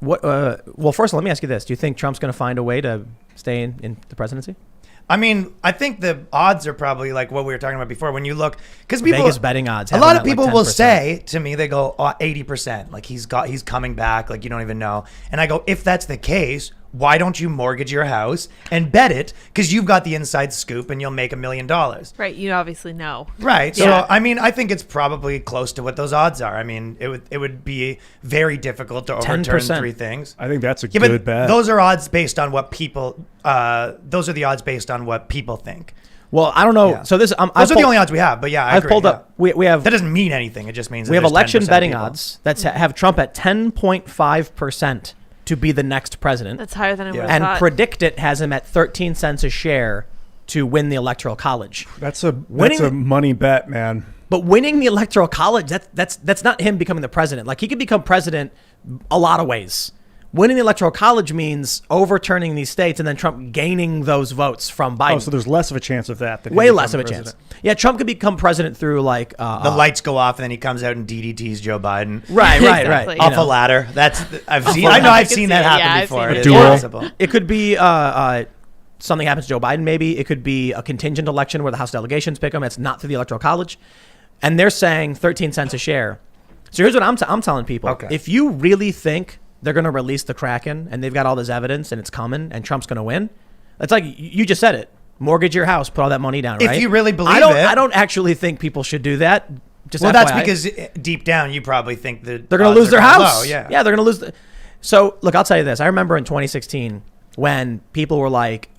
What? Well, first, let me ask you this: do you think Trump's going to find a way to stay in the presidency? I mean, I think the odds are probably like what we were talking about before. When you look, because people, Vegas betting odds. A lot of people like will say to me, they go 80%, like he's coming back, like you don't even know. And I go, if that's the case, why don't you mortgage your house and bet it? Because you've got the inside scoop and you'll make $1 million. Right. You obviously know. Right. Yeah. So, I mean, I think it's probably close to what those odds are. I mean, it would be very difficult to overturn 10%. 3 things. I think that's a Yeah, good but bet. those are odds based on what people, those are the odds based on what people think. Well, I don't know. Yeah. So this, those are the only odds we have. But yeah, I've pulled up. We have that doesn't mean anything. It just means we have there's election 10% betting people. odds that have Trump at 10.5% to be the next president. That's higher than I would have And thought. Predict It has him at 13 cents a share to win the Electoral College. That's a money bet, man. But winning the Electoral College, that's not him becoming the president. Like, he could become president a lot of ways. Winning the Electoral College means overturning these states and then Trump gaining those votes from Biden. Oh, so there's less of a chance of that. Than Way less of a chance. Yeah, Trump could become president through like the lights go off and then he comes out and DDTs Joe Biden. Right. Exactly. Off a ladder. I've seen that happen before. I've It is seen it. possible. It could be something happens to Joe Biden. Maybe it could be a contingent election where the House delegations pick him. It's not through the Electoral College, and they're saying 13 cents a share. So here's what I'm telling people: Okay. if you really think they're going to release the Kraken and they've got all this evidence and it's coming and Trump's going to win, it's like you just said it. Mortgage your house, put all that money down. Right? If you really believe it, I don't actually think people should do that. Just well, FYI. that's because deep down you probably think that They're going to lose their house. Low, yeah, they're going to lose. So look, I'll tell you this. I remember in 2016 when people were like,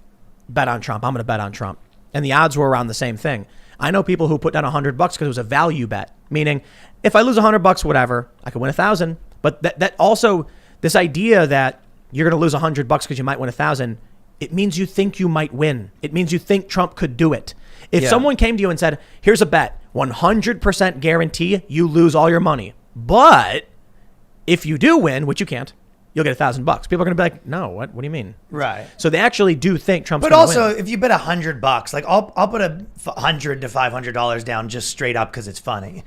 bet on Trump. I'm going to bet on Trump. And the odds were around the same thing. I know people who put down $100 because it was a value bet, meaning if I lose $100, whatever, I could win 1,000. But that also, this idea that you're going to lose $100 because you might win 1,000, it means you think you might win. It means you think Trump could do it. If someone came to you and said, here's a bet, 100% guarantee you lose all your money. But if you do win, which you can't, you'll get $1,000. People are going to be like, no, what do you mean? right. So they actually do think Trump's But going to also, win. if you bet $100, like I'll put $100 to $500 down just straight up because it's funny.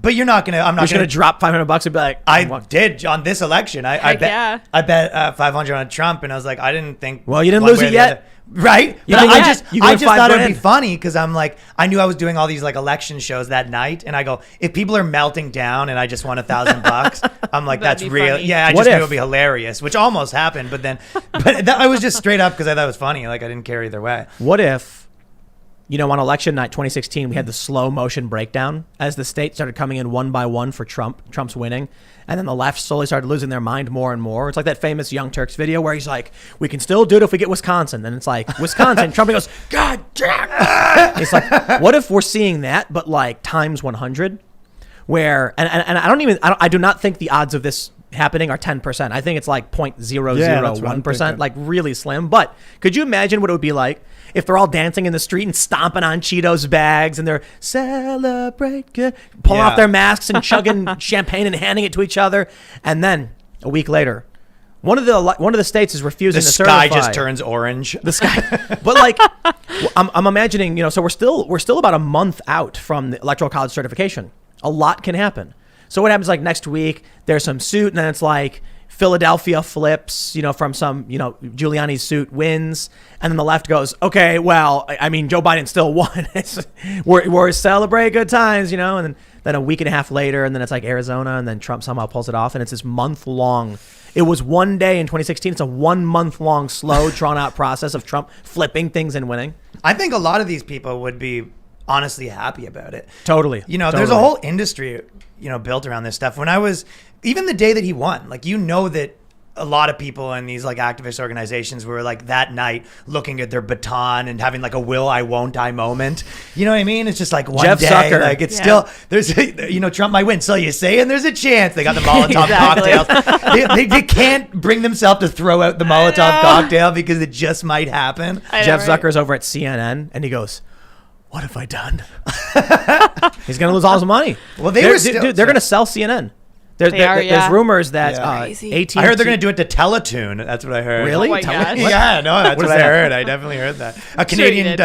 But you're not gonna. I'm not You're going to drop $500 and be like, I did on this election. I bet. yeah. I bet 500 on Trump, and I was like, I didn't think. Well, you didn't one lose way it or the yet. other. Right? You But didn't I yet. just, You I win just thought it'd be $5,000. funny because I'm like, I knew I was doing all these like election shows that night, and I go, if people are melting down and I just won $1,000, I'm like, That'd that's be real. funny. Yeah, I What just knew if? it would be hilarious, which almost happened, but then, I was just straight up because I thought it was funny. Like I didn't care either way. what if, on election night 2016, we had the slow motion breakdown as the states started coming in one by one for Trump's winning. And then the left slowly started losing their mind more and more. It's like that famous Young Turks video where he's like, we can still do it if we get Wisconsin. And it's like, Wisconsin. Trump goes, God damn it. It's like, what if we're seeing that, but like times 100? Where, and I do not think the odds of this happening are 10%. I think it's like 0.001%, like really slim. But could you imagine what it would be like if they're all dancing in the street and stomping on Cheetos bags and they're celebrate, pulling off their masks and chugging champagne and handing it to each other, and then a week later, one of the states is refusing The to sky certify. just turns orange. The sky, but like, I'm imagining, so we're still about a month out from the Electoral College certification. A lot can happen. So what happens like next week? There's some suit, and then it's like Philadelphia flips, from some, Giuliani's suit wins, and then the left goes, okay, well, I mean, Joe Biden still won. we're celebrate good times, and then a week and a half later, and then it's like Arizona, and then Trump somehow pulls it off, and it's this month long. It was one day in 2016. It's a 1 month long, slow, drawn out process of Trump flipping things and winning. I think a lot of these people would be honestly happy about it. Totally. There's a whole industry, built around this stuff. When I was, even the day that he won, like, that a lot of people in these like activist organizations were like that night looking at their baton and having like a will I won't I moment. You know what I mean? It's just like one Jeff day, Zucker. like it's still, there's, Trump might win. So you say, and there's a chance. They got the Molotov cocktails. They can't bring themselves to throw out the Molotov cocktail because it just might happen. Jeff Zucker's over at CNN, and he goes, what have I done? He's going to lose all his money. Well, they're going to sell CNN. There's rumors that Crazy. AT&T. I heard they're going to do it to Teletoon. That's what I heard. Really? Oh my gosh. Yeah, no, that's what I that? heard. I definitely heard that. A Canadian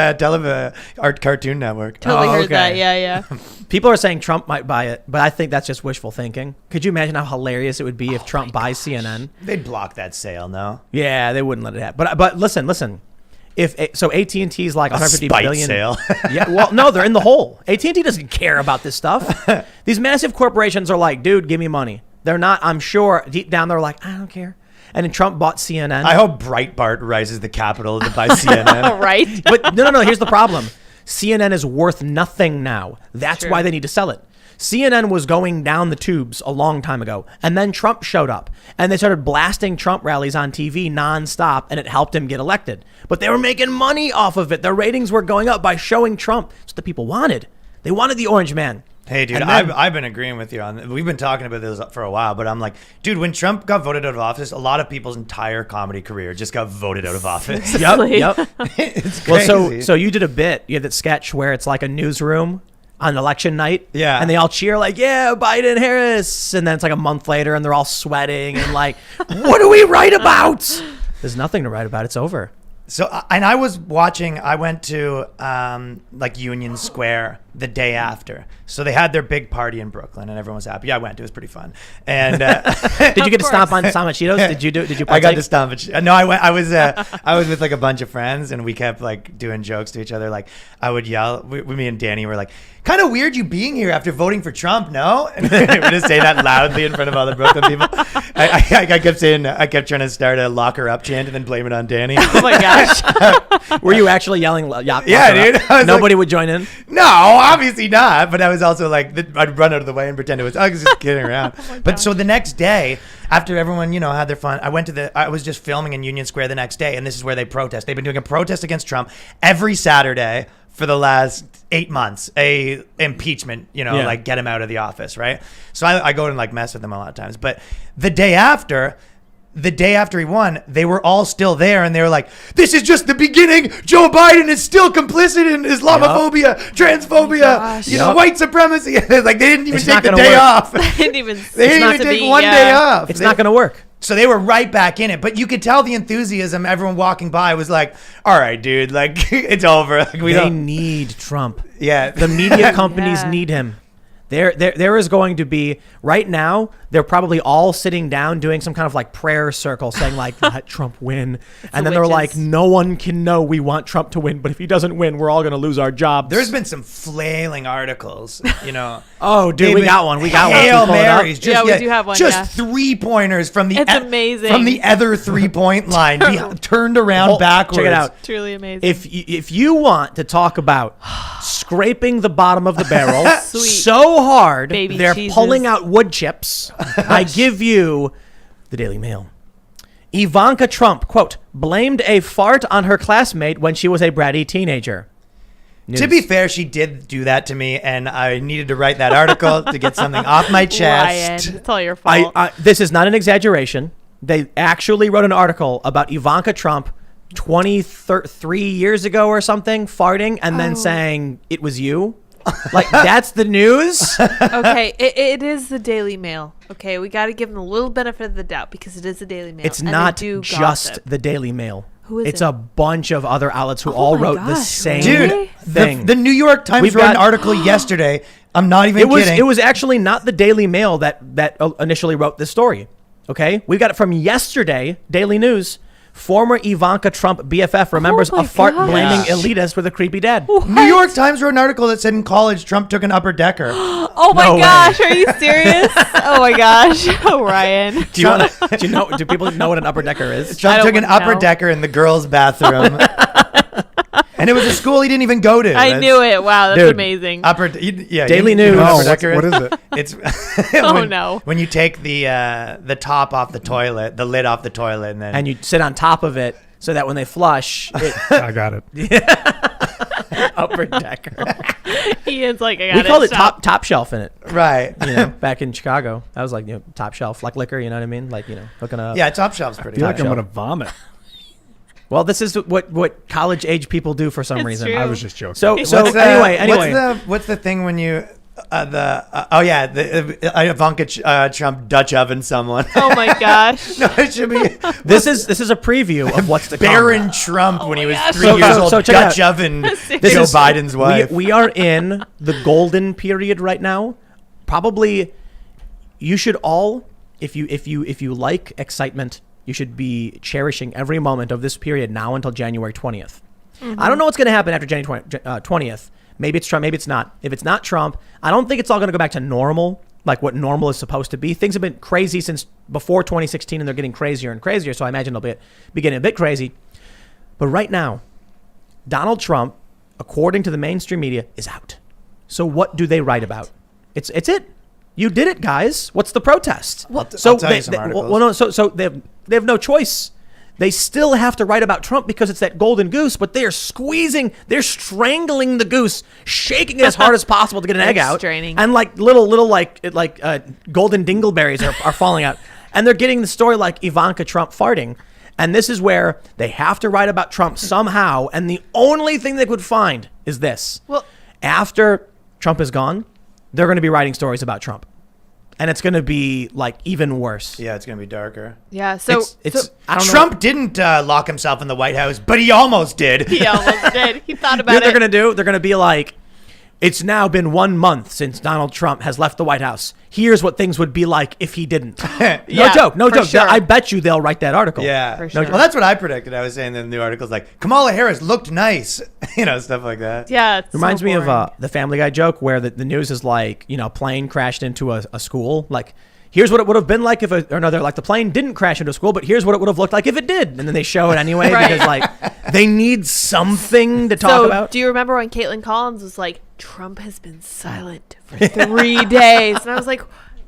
art cartoon network. Totally heard okay. that. Yeah. People are saying Trump might buy it, but I think that's just wishful thinking. Could you imagine how hilarious it would be if Trump buys CNN? They'd block that sale, no? Yeah, they wouldn't let it happen. But listen. If so, AT&T is like 150 spite billion. sale. Yeah, well, no, they're in the hole. AT&T doesn't care about this stuff. These massive corporations are like, dude, give me money. They're not. I'm sure deep down they're like, I don't care. And then Trump bought CNN. I hope Breitbart rises the capital to buy CNN. Right. But no. Here's the problem. CNN is worth nothing now. That's True. why they need to sell it. CNN was going down the tubes a long time ago. And then Trump showed up. And they started blasting Trump rallies on TV nonstop. And it helped him get elected. But they were making money off of it. Their ratings were going up by showing Trump. That's what the people wanted. They wanted the orange man. Hey, dude, And then- I've been agreeing with you on. We've been talking about this for a while, but I'm like, dude, when Trump got voted out of office, a lot of people's entire comedy career just got voted out of office. Yep. It's Well, crazy. so you did a bit. You had that sketch where it's like a newsroom on election night. Yeah. And they all cheer like, yeah, Biden, Harris. And then it's like a month later and they're all sweating and like, what do we write about? There's nothing to write about. It's over. So, and I was watching, I went to like Union Square the day after. So they had their big party in Brooklyn and everyone was happy. Yeah, I went. It was pretty fun. And Did you get to stomp on some Cheetos? Did you I got partake? to stomp it. No, I went. I was with like a bunch of friends and we kept like doing jokes to each other. Like I would yell. Me and Danny were like, kind of weird you being here after voting for Trump, no? And we would just say that loudly in front of other Brooklyn people. I kept saying, I kept trying to start a lock her up chant and then blame it on Danny. Oh my gosh. Were you actually yelling? Yeah, dude. I was Nobody would join in. No, obviously not. But I was also like, I'd run out of the way and pretend it was. I was just kidding around. But so the next day, after everyone, had their fun, I was just filming in Union Square the next day, and this is where they protest. They've been doing a protest against Trump every Saturday for the last 8 months, a impeachment, like get him out of the office, right? So I go and like mess with them a lot of times. But the day after he won, they were all still there and they were like, this is just the beginning. Joe Biden is still complicit in Islamophobia, transphobia, white supremacy. Like they didn't even take the day off. They didn't even take one day off. It's not going to work. So they were right back in it, but you could tell the enthusiasm. Everyone walking by was like, "All right, dude, like it's over." Like, They need Trump. Yeah, The media companies Yeah. need him. There is going to be right now. They're probably all sitting down doing some kind of like prayer circle, saying like, "Let Trump win," and then they're like, witches. "No one can know we want Trump to win, but if he doesn't win, we're all going to lose our jobs." There's been some flailing articles, Oh, dude, They've we been got one. We got one. Hail Can you pull it up? Marys. Just, Yeah, we do have one, Just yeah. 3-pointers from the It's amazing. from the other 3-point line, turned around Hold- backwards. Check it out. Truly amazing. If you want to talk about scraping the bottom of the barrel Sweet. so hard Baby they're cheeses. pulling out wood chips, I give you the Daily Mail. Ivanka Trump, quote, blamed a fart on her classmate when she was a bratty teenager. News. To be fair, she did do that to me, and I needed to write that article to get something off my chest. Ryan, it's all your fault. This is not an exaggeration. They actually wrote an article about Ivanka Trump 23 years ago or something, farting and then saying it was you. Like, that's the news. Okay, it is the Daily Mail. Okay, we got to give them a little benefit of the doubt because it is the Daily Mail. It's and they not do just gossip. the Daily Mail. Who is it's it? a bunch of other outlets who Oh all my wrote the gosh, same really? Dude, thing. the New York Times We've wrote an got- article yesterday. I'm not even kidding. It was actually not the Daily Mail that initially wrote this story. Okay, we got it from yesterday. Daily News. Former Ivanka Trump BFF remembers Oh my a fart gosh. blaming elitist with a creepy dad. New York Times wrote an article that said in college Trump took an upper decker. Oh my No way. gosh, are you serious? Oh my gosh. Oh, Ryan. Do people know what an upper decker is? Trump I took an don't upper know. decker in the girls' bathroom. And it was a school he didn't even go to. I knew it. Wow, that's Dude, amazing. Daily you know News. what No, upper decker what is? is it? It's Oh, when, no. when you take the top off the toilet, the lid off the toilet, and then And you sit on top of it so that when they flush, it I got it. upper decker. Ian's like, I got We called it stop. top shelf in it. right. Back in Chicago, that was like top shelf, like liquor. You know what I mean? Like hooking up. Yeah, top shelf's I pretty feel good. like I'm shelf. gonna vomit. Well, this is what college age people do for some It's reason. true. I was just joking. So What's so the- anyway. what's the thing when you Ivanka Trump Dutch oven someone. Oh my gosh. No, it should be This is a preview of what's to come. Baron Trump when he was gosh. 3 years old. So check it Dutch out. oven This Joe is- Biden's wife. We are in the golden period right now. Probably, you should all, if you like excitement, you should be cherishing every moment of this period now until January 20th. I don't know what's going to happen after January 20th. Maybe it's Trump, maybe it's not. If it's not Trump, I don't think it's all going to go back to normal, like what normal is supposed to be. Things have been crazy since before 2016, and they're getting crazier and crazier. So I imagine they'll be getting a bit crazy. But right now, Donald Trump, according to the mainstream media, is out. So what do they write about? It's it. You did it, guys. What's the protest? I'll tell you some articles. So they have no choice. They still have to write about Trump because it's that golden goose, but they're strangling the goose, shaking it as hard as possible to get an egg out. Straining. And like little golden dingleberries are falling out. And they're getting the story like Ivanka Trump farting. And this is where they have to write about Trump somehow. And the only thing they could find is this. Well, After Trump is gone, they're going to be writing stories about Trump. And it's going to be like even worse. Yeah, it's gonna be darker. yeah. So It's I don't know. Trump didn't lock himself in the White House, but he almost did. he almost did. He thought You know about what they're it. going to do? They're going to be like, it's now been 1 month since Donald Trump has left the White House. Here's what things would be like if he didn't. No Yeah, joke. No for joke. sure. I bet you they'll write that article. Yeah. For sure. Well, that's what I predicted. I was saying in the articles like Kamala Harris looked nice, stuff like that. Yeah. It's Reminds so me of boring. the Family Guy joke where the news is like, plane crashed into a school. Like, here's what it would have been like if the plane didn't crash into a school, but here's what it would have looked like if it did. And then they show it anyway Right. because like they need something to talk So, about. do you remember when Caitlin Collins was like, Trump has been silent for 3 days? And I was like,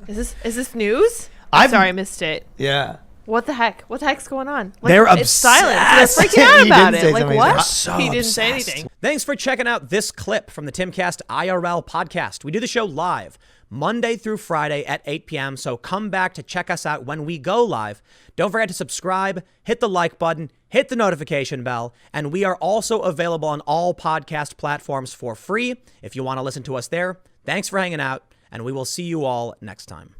is this news? I'm sorry, I missed it. Yeah. What the heck? What the heck's going on? Like, They're it's silent. obsessed. They're freaking out He about didn't it. say Like, something. what? He's so He didn't say obsessed. anything. Thanks for checking out this clip from the Timcast IRL podcast. We do the show live Monday through Friday at 8 p.m. So come back to check us out when we go live. Don't forget to subscribe, hit the like button, hit the notification bell, and we are also available on all podcast platforms for free if you want to listen to us there. Thanks for hanging out, and we will see you all next time.